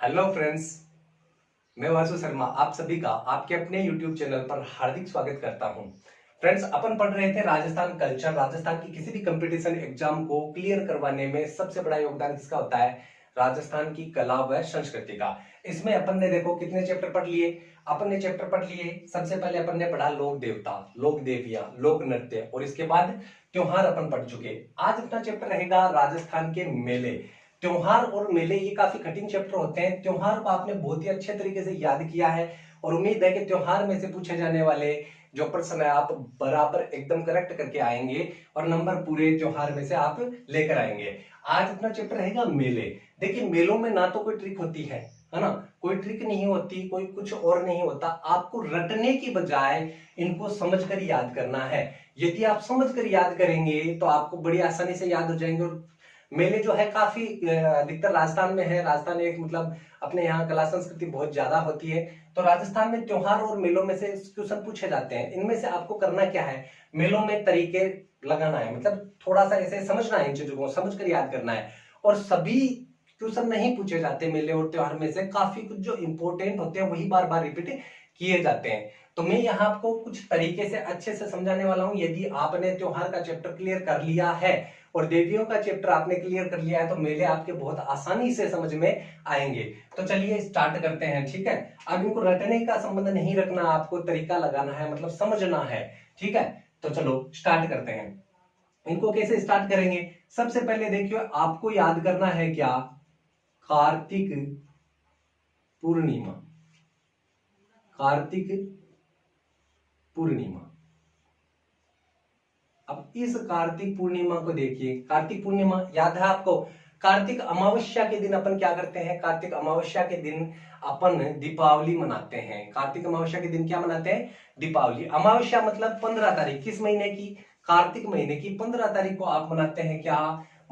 Hello friends, मैं वासु शर्मा आप सभी का आपके अपने YouTube चैनल पर हार्दिक स्वागत करता हूं। फ्रेंड्स, अपन पढ़ रहे थे राजस्थान कल्चर। राजस्थान की किसी भी कंपटीशन एग्जाम को क्लियर करवाने में सबसे बड़ा योगदान किसका होता है? राजस्थान की कला व संस्कृति का। इसमें अपन ने देखो कितने चैप्टर पढ़ लिए। अपन ने चैप्टर पढ़ लिए, सबसे पहले अपन ने पढ़ा लोक देवता, लोक देवियां, लोक नृत्य और इसके बाद त्योहार अपन पढ़ चुके। आज अपना चैप्टर रहेगा राजस्थान के मेले। त्योहार और मेले ये काफी कठिन चैप्टर होते हैं। त्योहार को आपने बहुत ही अच्छे तरीके से याद किया है और उम्मीद है कि त्योहार में से पूछे जाने वाले जो प्रश्न है आप बराबर एकदम करेक्ट करके आएंगे और नंबर पूरे त्योहार में से आप लेकर आएंगे। आज अपना चैप्टर रहेगा मेले। देखिए, मेलों में ना तो कोई ट्रिक होती है ना, कोई ट्रिक नहीं होती, कोई कुछ और नहीं होता। आपको रटने की बजाय इनको समझकर याद करना है। यदि आप समझकर याद करेंगे तो आपको बड़ी आसानी से याद हो जाएंगे। और मेले जो है काफी अधिकतर राजस्थान में है। राजस्थान एक मतलब अपने यहाँ कला संस्कृति बहुत ज्यादा होती है, तो राजस्थान में त्योहार और मेलों में से क्वेश्चन पूछे जाते हैं। इनमें से आपको करना क्या है, मेलों में तरीके लगाना है, मतलब थोड़ा सा ऐसे समझना है, इन चीजों को समझकर याद करना है। और सभी क्वेश्चन नहीं पूछे जाते मेले और त्योहार में से, काफी कुछ जो इंपॉर्टेंट होते हैं वही बार बार रिपीट किए जाते हैं। तो मैं यहाँ आपको कुछ तरीके से अच्छे से समझाने वाला हूं। यदि आपने त्योहार का चैप्टर क्लियर कर लिया है और देवियों का चैप्टर आपने क्लियर कर लिया है तो मेले आपके बहुत आसानी से समझ में आएंगे। तो चलिए स्टार्ट करते हैं, ठीक है। अब इनको रटने का संबंध नहीं रखना, आपको तरीका लगाना है, मतलब समझना है, ठीक है। तो चलो स्टार्ट करते हैं। इनको कैसे स्टार्ट करेंगे? सबसे पहले देखिए, आपको याद करना है क्या? कार्तिक पूर्णिमा, कार्तिक पूर्णिमा। अब इस कार्तिक पूर्णिमा को देखिए। कार्तिक पूर्णिमा याद है आपको? कार्तिक अमावस्या के दिन अपन क्या करते हैं? कार्तिक अमावस्या के दिन अपन दीपावली मनाते हैं। कार्तिक अमावस्या के दिन क्या मनाते हैं? दीपावली। अमावस्या मतलब 15 तारीख, किस महीने की? कार्तिक महीने की 15 तारीख को आप मनाते हैं क्या?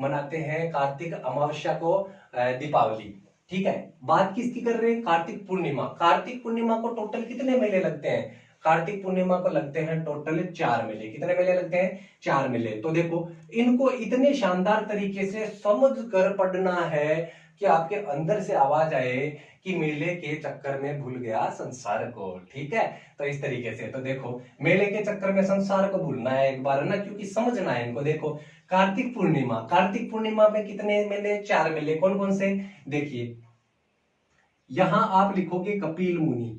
मनाते हैं कार्तिक अमावस्या को दीपावली, ठीक है। बात किसकी कर रहे हैं? कार्तिक पूर्णिमा। कार्तिक पूर्णिमा को टोटल कितने महीने लगते हैं? कार्तिक पूर्णिमा को लगते हैं टोटल 4 मेले। कितने मेले लगते हैं? 4 मेले। तो देखो, इनको इतने शानदार तरीके से समझ कर पढ़ना है कि आपके अंदर से आवाज आए कि मेले के चक्कर में भूल गया संसार को, ठीक है। तो इस तरीके से तो देखो, मेले के चक्कर में संसार को भूलना है एक बार, है ना, क्योंकि समझना है इनको। देखो, कार्तिक पूर्णिमा, कार्तिक पूर्णिमा में कितने मेले? 4 मेले। कौन कौन से? देखिए, यहां आप लिखोगे कपिल मुनि,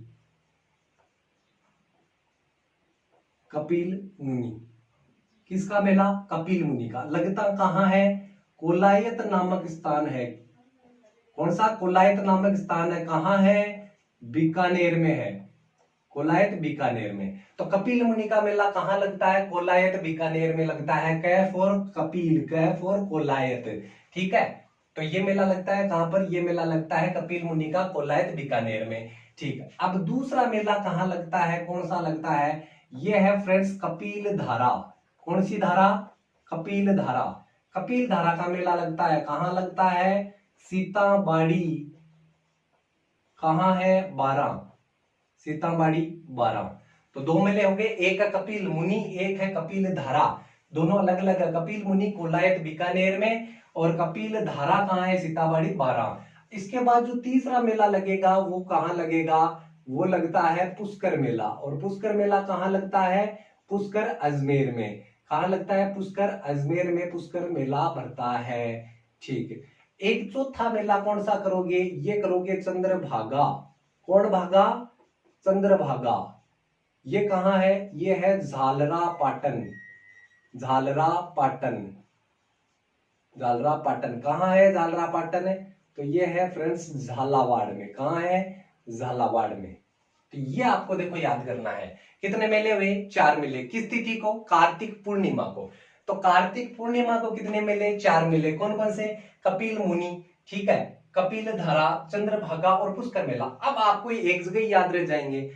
कपिल मुनि। किसका मेला? कपिल मुनि का। लगता कहां है? कोलायत नामक स्थान है। कौन सा? कोलायत नामक स्थान है। कहां है? बीकानेर में है। कोलायत बीकानेर में। तो कपिल मुनि का मेला कहां लगता है? कोलायत बीकानेर में लगता है। कैफ और कपिल, कैफ और कोलायत, ठीक है। तो ये मेला लगता है कहां पर? ये मेला लगता है कपिल मुनि का कोलायत बीकानेर में, ठीक है। अब दूसरा मेला कहां लगता है? कौन सा लगता है? ये है फ्रेंड्स कपिल धारा। कौन सी धारा? कपिल धारा। कपिल धारा का मेला लगता है कहां लगता है? सीताबाड़ी। कहां है? 12, सीताबाड़ी 12। तो 2 मेले हो गए, एक है कपिल मुनि, एक है कपिल धारा। दोनों अलग अलग है। कपिल मुनि कोलायत बीकानेर में और कपिल धारा कहां है? सीताबाड़ी 12। इसके बाद जो तीसरा मेला लगेगा वो कहां लगेगा? वो लगता है पुष्कर मेला। और पुष्कर मेला कहां लगता है? पुष्कर अजमेर में। कहां लगता है? पुष्कर अजमेर में पुष्कर मेला भरता है, ठीक है। एक चौथा मेला कौन सा करोगे? ये करोगे चंद्रभागा। कौन भागा? चंद्रभागा। ये कहां है? ये है झालरा पाटन, झालरा पाटन, झालरा पाटन। कहां है झालरा पाटन? है तो ये है फ्रेंड्स झालावाड़ में। कहां है? झालावाड़ में। तो ये आपको देखो याद करना है। कितने मेले हुए? 4 मेले। किस तिथि को? कार्तिक पूर्णिमा को। तो कार्तिक पूर्णिमा को कितने मेले? 4 मेले। कौन कौन से? कपिल मुनि, ठीक है, कपिल धारा, चंद्रभागा और पुष्कर मेला। अब आपको एक जगह याद रह जाएंगे,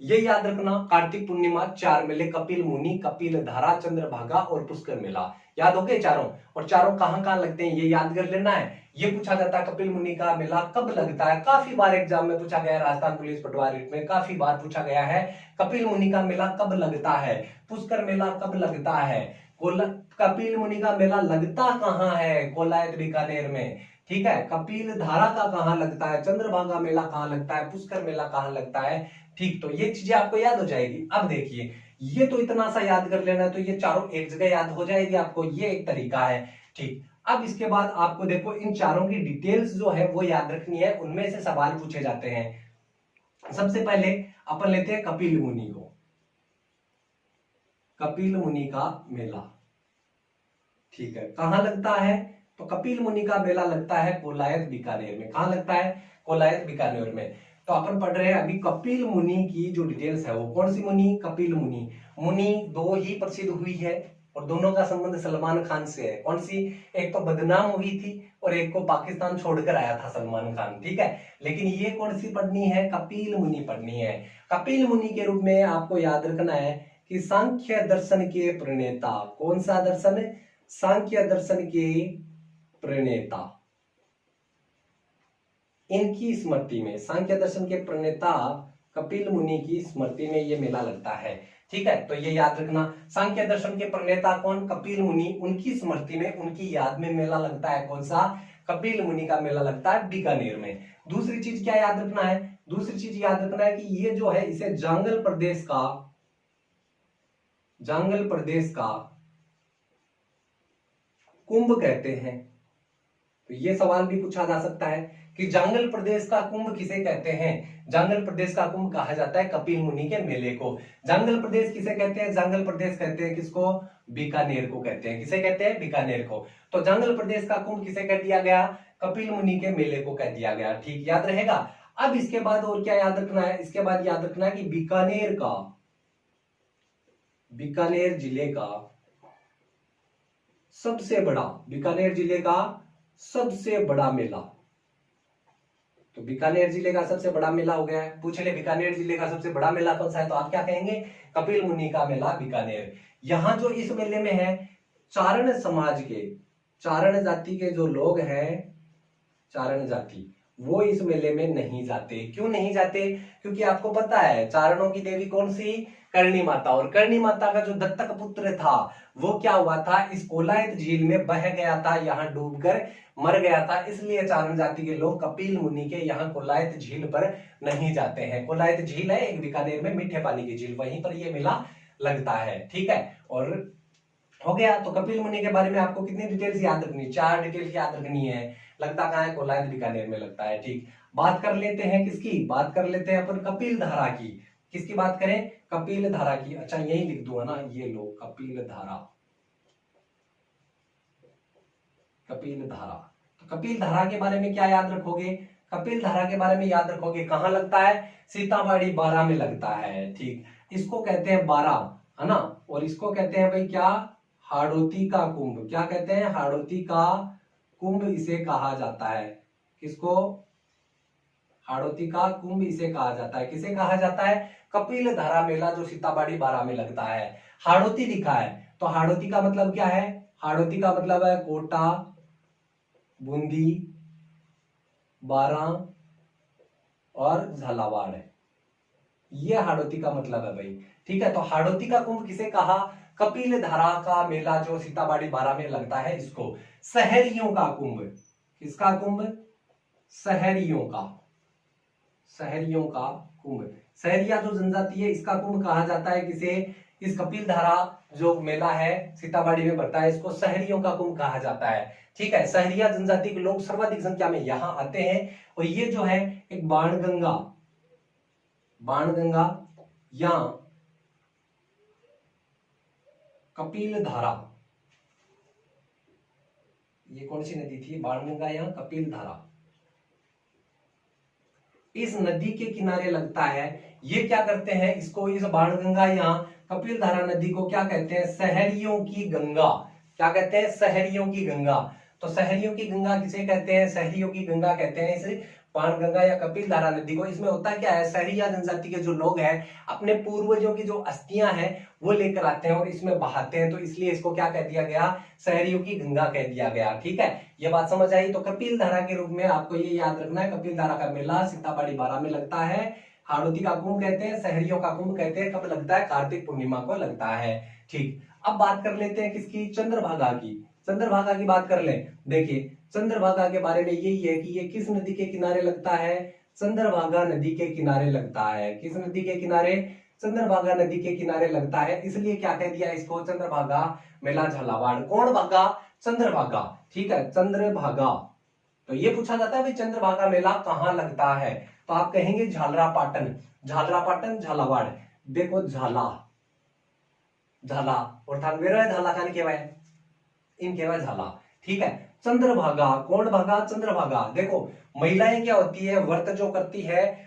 ये याद रखना, कार्तिक पूर्णिमा 4 मेले, कपिल मुनि, कपिल धारा, चंद्रभागा और पुष्कर मेला। याद हो गए चारों? और चारों कहां कहां लगते हैं ये याद कर लेना है। ये पूछा जाता है कपिल मुनि का मेला कब लगता है, काफी बार एग्जाम में पूछा गया है। राजस्थान पुलिस पटवारी में काफी बार पूछा गया है कपिल मुनि का मेला कब लगता है, पुष्कर मेला कब लगता है, कपिल मुनि का मेला लगता कहां है? कोलायत बीकानेर में। ठीक है, कपिल धारा का कहाँ लगता है, चंद्रभागा मेला कहाँ लगता है, पुष्कर मेला कहाँ लगता है। ठीक, तो ये चीजें आपको याद हो जाएगी। अब देखिए, ये तो इतना सा याद कर लेना, तो ये चारों एक जगह याद हो जाएगी आपको, ये एक तरीका है। ठीक, अब इसके बाद आपको देखो इन चारों की डिटेल्स जो है वो याद रखनी है, उनमें से सवाल पूछे जाते हैं। सबसे पहले अपन लेते हैं कपिल मुनि को, कपिल मुनि का मेला। ठीक है, कहां लगता है, तो कपिल मुनि का मेला लगता है कोलायत बीकानेर में। कहां लगता है, कोलायत बीकानेर में। तो अपन पढ़ रहे हैं अभी कपिल मुनि की जो डिटेल्स है वो कौन सी मुनि, कपिल मुनि। मुनि दो ही प्रसिद्ध हुई है और दोनों का संबंध सलमान खान से है। कौन सी, एक तो बदनाम हुई थी और एक को पाकिस्तान छोड़कर आया था सलमान खान। ठीक है, लेकिन ये कौन सी पढ़नी है, कपिल मुनि पढ़नी है। कपिल मुनि के रूप में आपको याद रखना है कि सांख्य दर्शन के प्रणेता, कौन सा दर्शन, सांख्य दर्शन के प्रणेता, इनकी स्मृति में, सांख्य दर्शन के प्रणेता कपिल मुनि की स्मृति में ये मेला लगता है। ठीक है, तो ये याद रखना, सांख्य दर्शन के प्रणेता कौन, कपिल मुनि, उनकी स्मृति में, उनकी याद में मेला लगता है। कौन सा, कपिल मुनि का मेला लगता है बीकानेर में। दूसरी चीज क्या याद रखना है, दूसरी चीज याद रखना है कि ये जो है इसे जांगल प्रदेश का, जांगल प्रदेश का कुंभ कहते हैं। तो ये सवाल भी पूछा जा सकता है कि जांगल प्रदेश का कुंभ किसे कहते हैं। जांगल प्रदेश का कुंभ कहा जाता है कपिल मुनि के मेले को। जांगल प्रदेश किसे कहते हैं, जांगल प्रदेश कहते हैं किसको, बीकानेर को कहते हैं। किसे कहते हैं, बीकानेर को। तो जांगल प्रदेश का कुंभ किसे कह दिया गया, कपिल मुनि के मेले को कह दिया गया। ठीक, याद रहेगा। अब इसके बाद और क्या याद रखना है, इसके बाद याद रखना है कि बीकानेर का, बीकानेर जिले का सबसे बड़ा, बीकानेर जिले का सबसे बड़ा मेला। तो बीकानेर जिले का सबसे बड़ा मेला हो गया है। पूछ ले बीकानेर जिले का सबसे बड़ा मेला कौन सा है, तो आप क्या कहेंगे, कपिल मुनि का मेला बीकानेर। यहां जो इस मेले में है चारण समाज के, चारण जाति के जो लोग हैं, चारण जाति, वो इस मेले में नहीं जाते। क्यों नहीं जाते, क्योंकि आपको पता है चारणों की देवी कौन सी, करणी माता। और करणी माता का जो दत्तक पुत्र था वो क्या हुआ था, इस कोलायत झील में बह गया था, यहाँ डूबकर मर गया था। इसलिए चारण जाति के लोग कपिल मुनि के यहाँ कोलायत झील पर नहीं जाते हैं। कोलायत झील है एक बीकानेर में, मीठे पानी की झील, वहीं पर यह मेला लगता है। ठीक है, और हो गया। तो कपिल मुनि के बारे में आपको कितनी डिटेल्स याद रखनी, 4 डिटेल्स याद रखनी है। लगता कहाँ है, कोलायत बीकानेर में लगता है। ठीक, बात कर लेते हैं किसकी, बात कर लेते हैं अपन कपिल धारा की। किसकी बात करें, कपिल धारा की। अच्छा यही लिख दूंगा ना, ये लो कपिल धारा, कपिल धारा। तो कपिल धारा के बारे में क्या याद रखोगे, कपिल धारा के बारे में याद रखोगे कहां लगता है, सीतामढ़ी बारा में लगता है। ठीक, इसको कहते हैं बारा, है ना, और इसको कहते हैं भाई क्या, हाड़ौती का कुंभ। क्या कहते हैं, हाड़ौती का कुंभ इसे कहा जाता है। किसको, हाड़ौती का कुंभ इसे कहा जाता है। किसे कहा जाता है, कपिल धारा मेला जो सीतामढ़ी बारा में लगता है। हाड़ौती लिखा है, तो हाड़ौती का मतलब क्या है, हाड़ौती का मतलब है कोटा, बूंदी, बारा और झालावाड़ है, ये हाड़ौती का मतलब है भाई। ठीक है, तो हाड़ौती का कुंभ किसे कहा, कपिल धारा का मेला जो सीतामढ़ी बारा में लगता है इसको। शहरियों का कुंभ, किसका कुंभ, शहरियों का, शहरियों का कुंभ। शहरिया जो जनजाति है इसका कुंभ कहा जाता है किसे, इस कपिल धारा जो मेला है सीतामढ़ी में बढ़ता है इसको शहरियों का कुंभ कहा जाता है। ठीक है, शहरिया जनजाति के लोग सर्वाधिक संख्या में यहां आते हैं। और ये जो है एक बाणगंगा, बाणगंगा या कपिल धारा, ये कौन सी नदी थी, बाणगंगा या कपिल धारा, इस नदी के किनारे लगता है। ये क्या करते हैं, इसको, इस बाणगंगा या कपिल धारा नदी को क्या कहते हैं, शहरियों की गंगा। क्या कहते हैं, शहरियों की गंगा। तो शहरियों की गंगा किसे कहते हैं, शहरियों की गंगा कहते हैं इस बाणगंगा या कपिल धारा नदी को। इसमें होता क्या है, शहरिया जनजाति के जो लोग हैं अपने पूर्वजों की जो अस्थियां हैं वो लेकर आते हैं और इसमें बहाते हैं, तो इसलिए इसको क्या कह दिया गया, शहरियों की गंगा कह दिया गया। ठीक है, ये बात समझ आई। तो कपिल धारा के रूप में आपको ये याद रखना है, कपिल धारा का मेला सीतामढ़ी बारा में लगता है। हाड़ौती का कुंभ कहते हैं, शहरियों का कुंभ कहते हैं, कब लगता है, कार्तिक पूर्णिमा को लगता है। ठीक, अब बात कर लेते हैं किसकी, चंद्रभागा की। चंद्रभागा की बात कर लें। देखिए चंद्रभागा के बारे में यही है कि ये किस नदी के किनारे लगता है, चंद्रभागा नदी के किनारे लगता है। किस नदी के किनारे, चंद्रभागा नदी के किनारे लगता है, इसलिए क्या कह दिया इसको, चंद्रभागा मेला झालावाड़। कौन भागा, चंद्रभागा, ठीक है, चंद्रभागा। तो ये पूछा जाता है भाई चंद्रभागा मेला कहाँ लगता है, तो आप कहेंगे झालरापाटन, झालरापाटन झालावाड़। देखो झाला, झाला और थान वेरो है, झाला खान केवाय, इन केवाय झाला, ठीक है। चंद्रभागा, कौन भागा, चंद्रभागा। देखो महिलाएं क्या होती है, व्रत जो करती है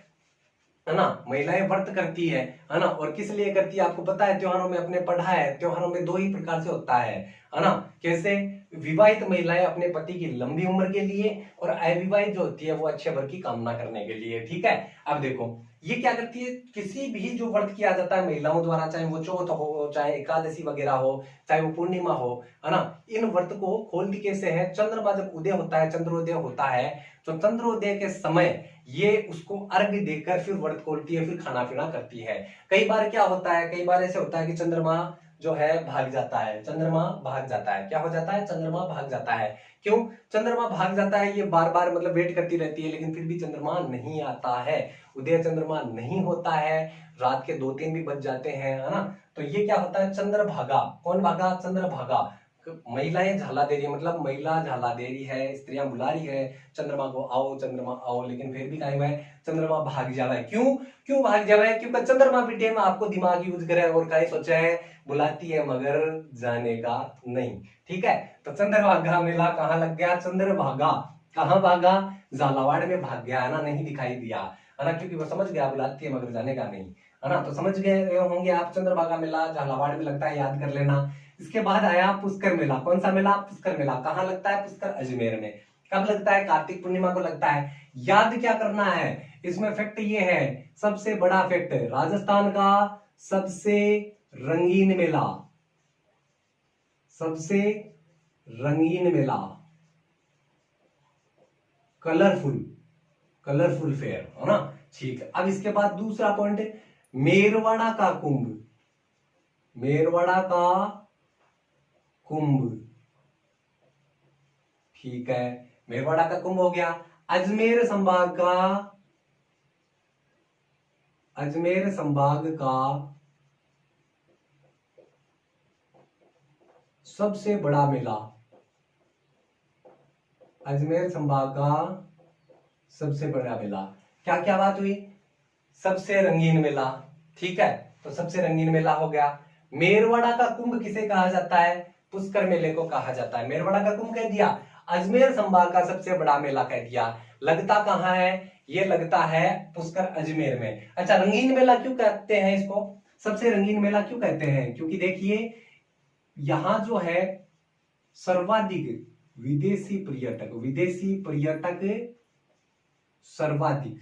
ना, महिलाएं व्रत करती है ना, और किस लिए करती है आपको पता है, त्योहारों में अपने पढ़ा है, त्योहारों में दो ही प्रकार से होता है ना। कैसे, विवाहित महिलाएं अपने पति की लंबी उम्र के लिए, और अविवाहित जो होती है वो अच्छे वर की कामना करने के लिए, ठीक है। अब देखो ये क्या करती है, किसी भी जो व्रत किया जाता है महिलाओं द्वारा, चाहे वो चौथ हो, चाहे एकादशी वगैरह हो, चाहे वो पूर्णिमा हो, है ना, इन व्रत को खोलती कैसे है, चंद्रमा जब उदय होता है, चंद्रोदय होता है, तो चंद्रोदय के समय ये उसको अर्घ्य देकर फिर व्रत खोलती है, फिर खाना पीना करती है। कई बार क्या होता है, कई बार ऐसे होता है कि चंद्रमा जो है भाग जाता है, चंद्रमा भाग जाता है, क्या हो जाता है, चंद्रमा भाग जाता है। क्यों चंद्रमा भाग जाता है, ये बार बार मतलब वेट करती रहती है, लेकिन फिर भी चंद्रमा नहीं आता है, उदय चंद्रमा नहीं होता है, रात के 2-3 भी बज जाते हैं, है ना। तो ये क्या होता है, चंद्रभागा। कौन भागा, चंद्रभागा। महिलाएं झाला दे रही है, मतलब महिला झाला दे रही है, स्त्रियां बुला रही है चंद्रमा को, आओ चंद्रमा आओ, लेकिन फिर भी कायम है, चंद्रमा भाग जावा है। क्यों, क्यों भाग जावा है, क्योंकि चंद्रमा भी टेम आपको दिमाग यूज करे और कहीं सोचा है, बुलाती है मगर जाने का नहीं, ठीक है। तो चंद्रभागा मेला कहाँ लग गया, चंद्रभागा कहाँ भागा, झालावाड़ में भाग गया, है ना, नहीं दिखाई दिया, है ना, क्योंकि वो समझ गया बुलाती है मगर जाने का नहीं, है ना। तो समझ गए होंगे आप, चंद्रभागा मेला झालावाड़ में लगता है, याद कर लेना। इसके बाद आया पुष्कर मेला। कौन सा मेला, पुष्कर मेला। कहाँ लगता है, पुष्कर, अजमेर में। कब लगता है, कार्तिक पूर्णिमा को लगता है। याद क्या करना है, इसमें फैक्ट ये है, सबसे बड़ा फैक्ट, राजस्थान का सबसे रंगीन मेला, सबसे रंगीन मेला, कलरफुल, कलरफुल फेयर, है ना, ठीक है। अब इसके बाद दूसरा पॉइंट, मेरवाड़ा का कुंभ, मेरवाड़ा का कुंभ, ठीक है, मेरवाड़ा का कुंभ हो गया। अजमेर संभाग का, अजमेर संभाग का सबसे बड़ा मेला, अजमेर संभाग का सबसे बड़ा मेला। क्या क्या बात हुई, सबसे रंगीन मेला, ठीक है, तो सबसे रंगीन मेला हो गया। मेरवाड़ा का कुंभ किसे कहा जाता है, पुष्कर मेले को कहा जाता है। मेरवाड़ा का कुंभ कह दिया, अजमेर संभाग का सबसे बड़ा मेला कह दिया। लगता कहाँ है, ये लगता है पुष्कर अजमेर में। अच्छा, रंगीन मेला क्यों कहते हैं इसको, सबसे रंगीन मेला क्यों कहते हैं, क्योंकि देखिए यहां जो है सर्वाधिक विदेशी पर्यटक, विदेशी पर्यटक सर्वाधिक,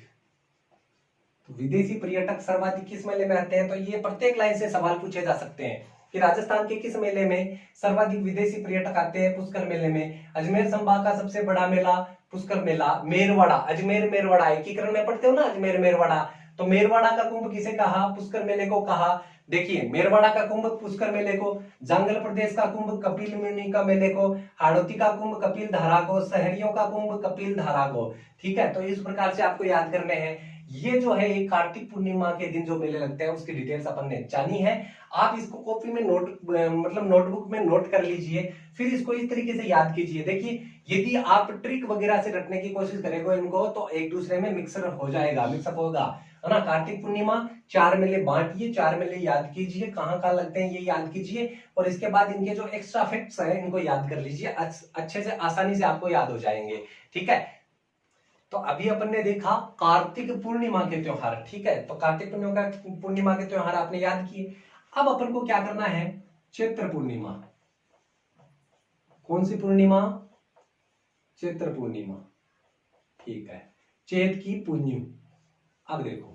तो विदेशी पर्यटक सर्वाधिक किस मेले में आते हैं, तो ये प्रत्येक लाइन से सवाल पूछे जा सकते हैं कि राजस्थान के किस मेले में सर्वाधिक विदेशी पर्यटक आते हैं, पुष्कर मेले में। अजमेर संभाग का सबसे बड़ा मेला पुष्कर मेला। मेरवाड़ा, अजमेर मेरवाड़ा एकीकरण में पढ़ते हो ना, अजमेर मेरवाड़ा, तो मेरवाड़ा का कुंभ किसे कहा, पुष्कर मेले को कहा। देखिए मेरवाड़ा का कुंभ पुष्कर मेले को, जंगल प्रदेश का कुंभ कपिल मुनि का मेले को, हाड़ौती का कुंभ कपिल धारा को, शहरियों का कुंभ कपिल धारा को, ठीक है। तो इस प्रकार से आपको याद करने हैं। ये जो है ये कार्तिक पूर्णिमा के दिन जो मेले लगते हैं उसकी डिटेल्स अपन ने जानी है। आप इसको कॉपी में नोट मतलब नोटबुक में नोट कर लीजिए, फिर इसको इस तरीके से याद कीजिए। देखिए यदि आप ट्रिक वगैरह से रटने की कोशिश करेंगे इनको तो एक दूसरे में मिक्सर हो जाएगा, मिक्सअप होगा, है ना। कार्तिक पूर्णिमा 4 मेले बांटिए, 4 मेले याद कीजिए, कहाँ कहाँ लगते हैं ये याद कीजिए, और इसके बाद इनके जो एक्स्ट्रा फैक्ट्स हैं इनको याद कर लीजिए, अच्छे से आसानी से आपको याद हो जाएंगे, ठीक है। तो अभी अपन ने देखा कार्तिक पूर्णिमा के त्योहार, ठीक है, तो कार्तिक पूर्णिमा के त्योहार आपने याद किए। अब अपन को क्या करना है, चैत्र पूर्णिमा। कौन सी पूर्णिमा, चैत्र पूर्णिमा, ठीक है, चैत की पुण्य। अब देखो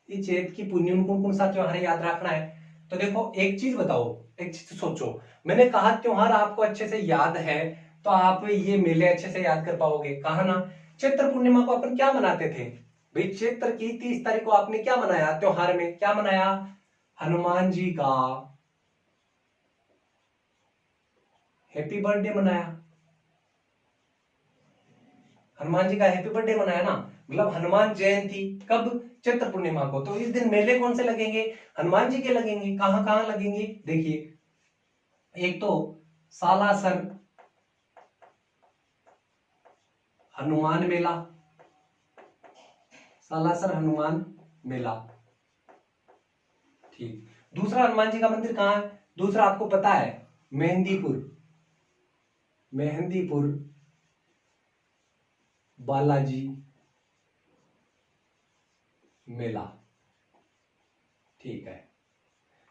ये चैत की पुण्य कौन कौन सा त्योहार याद रखना है, तो देखो एक चीज बताओ, एक चीज सोचो, मैंने कहा त्योहार आपको अच्छे से याद है तो आप ये मेले अच्छे से याद कर पाओगे, कहा ना। चैत्र पूर्णिमा को अपन क्या मनाते थे भाई, चैत्र की 30 तारीख को आपने क्या मनाया, त्योहार में क्या मनाया, हनुमान जी का हैप्पी बर्थडे मनाया, हनुमान जी का हैप्पी बर्थडे मनाया ना, मतलब हनुमान जयंती कब, चैत्र पूर्णिमा को। तो इस दिन मेले कौन से लगेंगे, हनुमान जी के लगेंगे। कहां कहां लगेंगे, देखिए एक तो सालासर हनुमान मेला, सालासर हनुमान मेला, ठीक। दूसरा हनुमान जी का मंदिर कहां है, दूसरा आपको पता है मेहंदीपुर, मेहंदीपुर बालाजी मेला, ठीक है।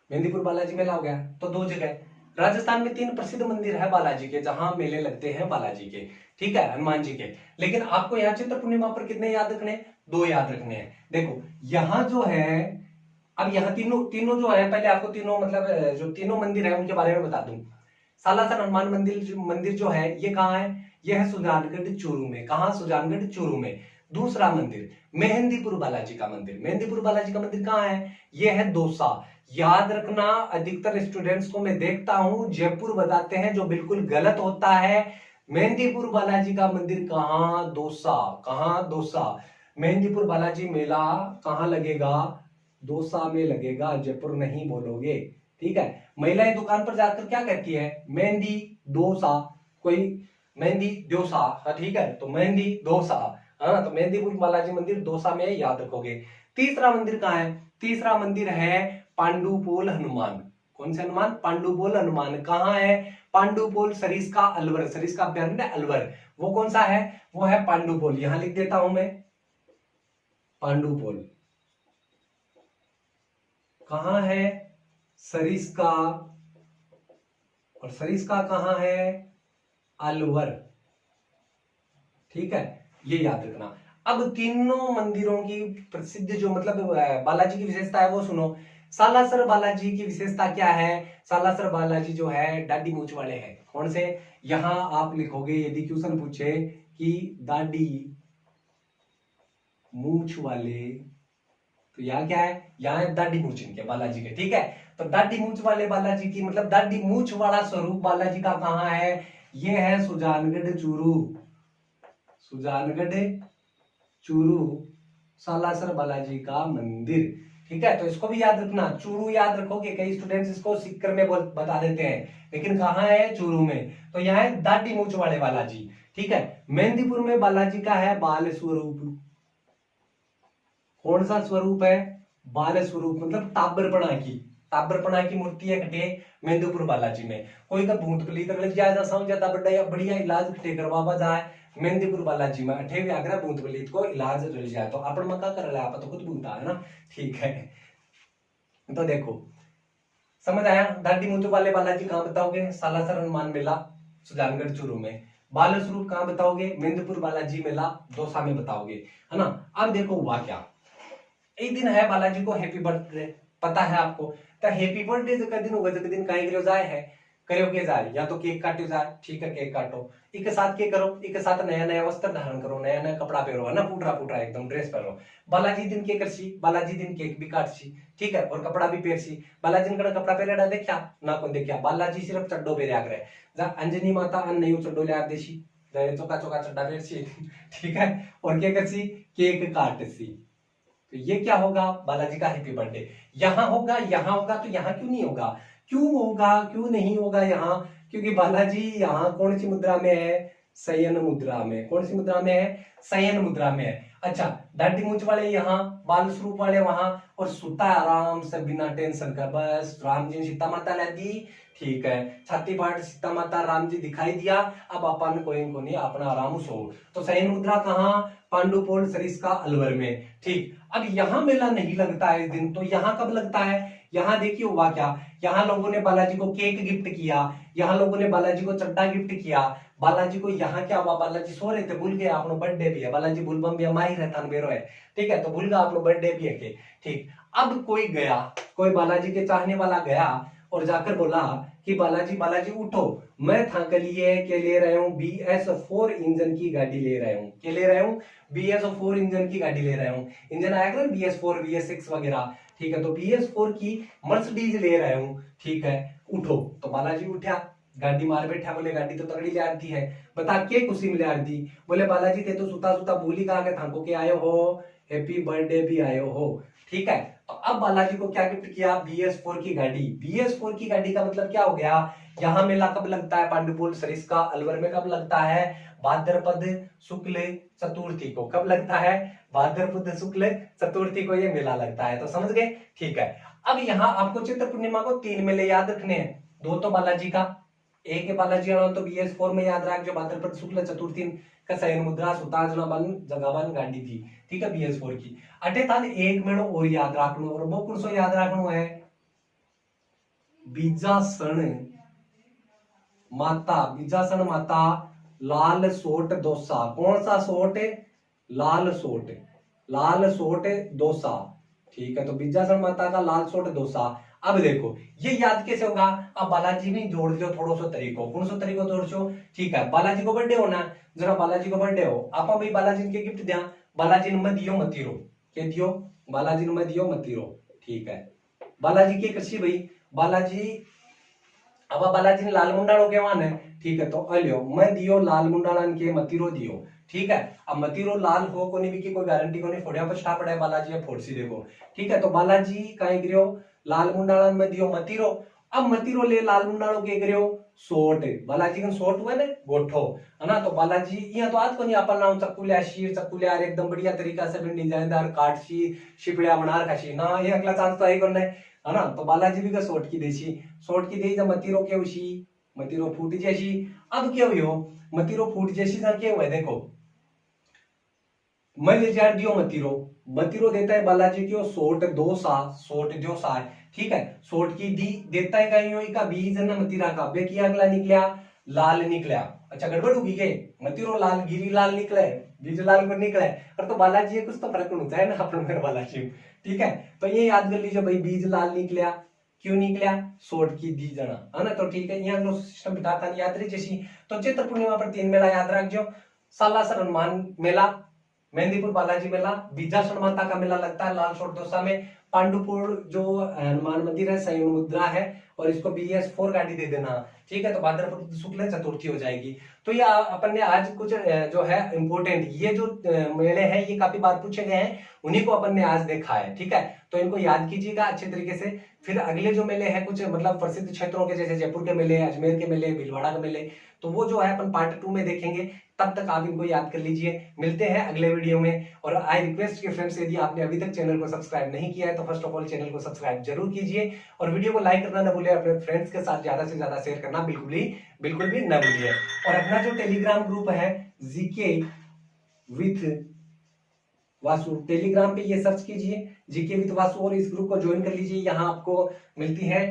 मेहंदीपुर बालाजी मेला हो गया। तो दो जगह, राजस्थान में 3 प्रसिद्ध मंदिर है बालाजी के, जहां मेले लगते हैं बालाजी के, ठीक है, हनुमान जी के। लेकिन आपको यहाँ चित्र पूर्णिमा पर कितने याद रखने हैं, 2 याद रखने हैं। देखो यहाँ जो है, अब यहाँ तीनों तीनों जो है, पहले आपको तीनों मतलब जो तीनों मंदिर है उनके बारे में बता दूं। सालासर हनुमान मंदिर जो है ये कहाँ है, ये है सुजानगढ़ चूरू में। कहाँ, सुजानगढ़ चूरू में। दूसरा मंदिर मेहंदीपुर बालाजी का मंदिर, मेहंदीपुर बालाजी का मंदिर कहाँ है, ये है दौसा। याद रखना, अधिकतर स्टूडेंट्स को मैं देखता हूं जयपुर बताते हैं, जो बिल्कुल गलत होता है। मेहंदीपुर बालाजी का मंदिर कहाँ, दौसा। कहाँ, दौसा। मेहंदीपुर बालाजी मेला कहाँ लगेगा, दौसा में लगेगा, जयपुर नहीं बोलोगे, ठीक है। महिलाएं दुकान पर जाकर क्या कहती है, मेहंदी डोसा, कोई मेहंदी डोसा, हाँ ठीक है, तो मेहंदी डोसा, हाँ, तो मेहंदीपुर बालाजी मंदिर दौसा में याद रखोगे। तीसरा मंदिर कहाँ है, तीसरा मंदिर है पांडुपोल हनुमान। कौन से हनुमान, पांडुपोल हनुमान। कहाँ है, पांडुपोल सरिस्का अलवर, सरिस्का अभ्यारण्य अलवर, वो कौन सा है, वो है पांडुपोल। यहां लिख देता हूं मैं, पांडुपोल कहां है, सरिस्का, और सरिस्का कहां है, अलवर, ठीक है, ये याद रखना। अब तीनों मंदिरों की प्रसिद्ध जो मतलब बालाजी की विशेषता है वो सुनो। सालासर बालाजी की विशेषता क्या है, सालासर बालाजी जो है दाढ़ी मूछ वाले हैं। कौन से, यहां आप लिखोगे यदि क्वेश्चन पूछे कि दाढ़ी मूछ वाले, तो यहाँ क्या है, यहाँ है दाढ़ी मूछ इनके बालाजी के, ठीक है। तो दाढ़ी मूछ वाले बालाजी की मतलब दाढ़ी मूछ वाला स्वरूप बालाजी का कहाँ है, ये है सुजानगढ़ चूरू, सुजानगढ़ चूरू सालासर बालाजी का मंदिर, ठीक है। तो इसको भी याद रखना, चूरू याद रखोगे, कई स्टूडेंट्स इसको सीकर में बता देते हैं, लेकिन कहाँ है, चूरू में। तो यहाँ है दाढ़ी मूछ वाले बालाजी, ठीक है। मेहंदीपुर में बालाजी का है बाल स्वरूप। कौन सा स्वरूप है, बाल स्वरूप, मतलब ताबरपणा की मूर्ति है कटे मेहंदीपुर बालाजी में। कोई का भूत प्रीत लग जाए, ज्यादा बढ़िया इलाज कटे करवा जाए मेहंदीपुर बालाजी में, अठे व्याग्रह भूत प्रीत को इलाज रल जाए, तो अपन मका कर रहा है, तो खुद भूता है ना, ठीक है। तो देखो समझ आया, दाढ़ी मूछ वाले बालाजी कहां बताओगे, सालासर हनुमान मेला सुजानगढ़ चूरू में। बाल स्वरूप कहां बताओगे, मेहंदीपुर बालाजी मेला दौसा में बताओगे, है ना। अब देखो हुआ क्या, एक दिन है बालाजी को हैप्पी बर्थडे, पता है आपको, तो हैप्पी बर्थडे जो दिन होगा, जो दिन कहीं करो जाए है, करो के जाए, या तो केक काटो जाए, ठीक है, केक काटो, एक साथ के करो, एक साथ नया नया वस्त्र धारण करो, नया नया कपड़ा पहनो, है ना, फूटरा फूटरा एकदम ड्रेस पहनो। बालाजी दिन के करसी, बालाजी दिन केक भी काटसी, ठीक है, और कपड़ा भी पहनसी। बालाजी ने कपड़ा पहरेड़ा देखा ना, कौन देखा, बालाजी सिर्फ चड्डो पहरिया करे, जा अंजनी माता अन नहीं चड्डो लिया देसी, चौका चौका चड्डा पहरसी, ठीक है, और क्या करसी, केक काटसी। तो ये क्या होगा, बालाजी का हैप्पी बर्थडे। यहां होगा, यहां होगा, तो यहां क्यों नहीं होगा, क्यों होगा, क्यों नहीं होगा यहां, क्योंकि बालाजी यहां कौन सी मुद्रा में है, शयन मुद्रा में। कौन सी मुद्रा में है, शयन मुद्रा में है। अच्छा, दाढ़ी मूछ वाले यहाँ, बाल स्वरूप वाले वहां, और सुता आराम से बिना टेंशन का, बस राम जी सीता माता ला दी, ठीक है, छाती पाट सीता माता राम जी दिखाई दिया, अब अपन कोई को नहीं, अपना आराम सो। तो शयन मुद्रा कहाँ, पांडुपोल सरिस्का अलवर में, ठीक। अब यहाँ मेला नहीं लगता है इस दिन, तो यहाँ कब लगता है, यहाँ देखिए हुआ क्या, यहाँ लोगों ने बालाजी को केक गिफ्ट किया, यहाँ लोगों ने बालाजी को चड्डा गिफ्ट किया, बालाजी को यहाँ क्या हुआ, बालाजी सो रहे थे, भूल गए अपनो बर्थडे भी है, बालाजी बुलबम भी माही रहता बेरो है, ठीक है, तो भूल गया अपनो बर्थडे भी है के, ठीक। अब कोई गया, कोई बालाजी के चाहने वाला गया और जाकर बोला कि बालाजी बालाजी उठो, मैं थाके लिए के ले रहे हूँ BS4 इंजन की गाड़ी ले रहे हूँ, के ले रहे हूँ BS4 इंजन की गाड़ी ले रहे हूँ, इंजन आएगा ना BS4 BS6 वगैरह, ठीक है, तो BS4 की मर्सिडीज ले रहे हूँ, ठीक है, उठो। तो बालाजी उठा, गाड़ी मार बैठा, बोले गाड़ी तो तगड़ी ले आती है, बता के खुशी में ले आती। बोले बालाजी ते तो सुता सुता भूली कहा के थाको के आयो हो, हैप्पी बर्थडे भी आयो हो। ठीक है, तो अब बालाजी को क्या गिफ्ट किया, BS4 की गाड़ी। BS4 की गाड़ी का मतलब क्या हो गया, यहाँ मेला कब लगता है, पांडुपुर सरिस्का अलवर में कब लगता है, भाद्रपद शुक्ल चतुर्थी को। कब लगता है, भाद्रपद शुक्ल चतुर्थी को ये मेला लगता है, तो समझ गए। ठीक है, अब यहाँ आपको चित्र पूर्णिमा को 3 मेले याद रखने हैं, 2 तो बालाजी का, एक है बालाजी तो BS4 में याद रख, जो भाद्रपद शुक्ल चतुर्थी का शयन मुद्रा सुताजनाबन जगाबन गांडी थी। ठीक है, BS4 की अटे थान एक मेणो और याद रखनो, और वो कौन सो याद रखनो है, बीजासन माता, बीजासन माता लाल सोट दोसा। कौन सा सोट है, लाल सोट, लाल सोट दोसा। ठीक है, तो बीजासन माता का लाल सोट दोसा। अब देखो ये याद कैसे होगा, अब बालाजी भी जोड़ दो थोड़ो सो तरीको, कौन सो तरीको जोड़ सो। ठीक है, बालाजी को बर्थडे होना, जरा बालाजी को बर्थडे हो, आप भाई बालाजी के गिफ्ट दिया, बालाजी ने दियो मतीरो, के दियो, बालाजी ने दियो मतीरो। ठीक है, बालाजी के कृषि भाई, बालाजी अब बालाजी ने लाल मुंडाड़ो के मान है। ठीक है, तो अलियो मैं दियो लाल मुंडाड़न के मतीरो दियो। ठीक है, अब मतीरो लाल हो को नहीं की कोई गारंटी को नहीं, फोड़िया पर छा पड़ा है बालाजी फोड़सी देखो। ठीक है, तो बालाजी कहीं गिरो लाल मुंडाड़न में दियो मतीरो। अब मतीरो ले लाल मुंडाड़ो के गिरो सोट, बालाजी का सोट हुआ ना गोठो, है ना। तो बालाजी यहाँ तो आज को नहीं अपन नाम चक्कुलिया शीर चक्कुलिया एकदम बढ़िया तरीका से भी डिजाइनदार काटसी शिपड़िया बना रखा ना, ये अगला चांस तो आई करना है ना। तो बालाजी भी का सोट की देसी, सोट की दे जब मतीरो के उसी मतीरो फूट जैसी। अब क्या हुई हो, मतीरो फूट जैसी ना क्या हुआ है, देखो मैं ले जा दियो मतीरो, मतीरो देता है बालाजी की सोट दो सा, सोट जो सा है। ठीक है, सोट की दी देता है कहीं का बीज न मतीरा का, बे किया अगला निकला लाल निकला। अच्छा गड़बड़ होगी के, मतीरो लाल गिरी लाल निकले, बीज लाल को निकले, और तो बालाजी कुछ तो फर्क होता है ना अपने मेरे बालाजी। ठीक है, तो ये याद कर लीजिए भाई, बीज लाल निकला, क्यों निकला, सोट की दी जना, है ना। तो ठीक है, यहाँ लो सिस्टम बिठाता याद रही जैसी। तो चैत्र पूर्णिमा पर 3 मेला याद रखो, सालासर हनुमान मेला, मेहंदीपुर बालाजी मेला, बीजासन माता का मेला लगता है लाल सोट दोसा में, पांडुपुर जो हनुमान मंदिर है संयम मुद्रा है, और इसको BS4 गाड़ी दे देना। ठीक है, तो भाद्रपद शुक्ल चतुर्थी हो जाएगी। तो ये अपन ने आज कुछ जो है इंपोर्टेंट, ये जो मेले हैं ये काफी बार पूछे गए हैं, उन्हीं को अपन ने आज देखा है। ठीक है, तो इनको याद कीजिएगा अच्छे तरीके से। फिर अगले जो मेले हैं कुछ मतलब प्रसिद्ध क्षेत्रों के, जैसे जयपुर के मेले, अजमेर के मेले, भीलवाड़ा के मेले, तो वो जो है अपन पार्ट 2 में देखेंगे। तब तक आप इनको याद कर लीजिए, मिलते हैं अगले वीडियो में। और आई रिक्वेस्ट के फ्रेंड्स, यदि आपने अभी तक चैनल को सब्सक्राइब नहीं किया है तो फर्स्ट ऑफ ऑल चैनल को सब्सक्राइब जरूर कीजिए, और वीडियो को लाइक करना ना भूलिए, अपने फ्रेंड्स के साथ ज्यादा से ज्यादा शेयर करना बिल्कुल भी ना भूलिए। और अपना जो टेलीग्राम ग्रुप है जीके विथ वासु, टेलीग्राम पे ये सर्च कीजिए जीके विद वासु, और इस ग्रुप को ज्वाइन कर लीजिए। यहाँ आपको मिलती है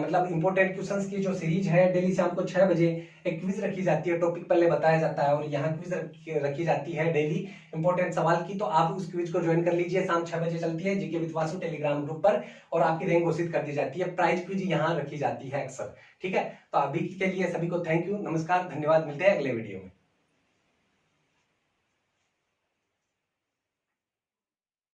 मतलब इंपोर्टेंट क्वेश्चंस की जो सीरीज है, डेली शाम को 6 बजे एक क्विज रखी जाती है, टॉपिक पहले बताया जाता है, और यहाँ क्विज रखी जाती है डेली इंपोर्टेंट सवाल की। तो आप उस क्विज को ज्वाइन कर लीजिए, शाम 6 बजे चलती है GK with Vasu Telegram group पर, और आपकी रैंक घोषित कर दी जाती है, प्राइज क्विज यहाँ रखी जाती है अक्सर। ठीक है, तो अभी के लिए सभी को थैंक यू, नमस्कार, धन्यवाद, मिलते हैं अगले वीडियो में।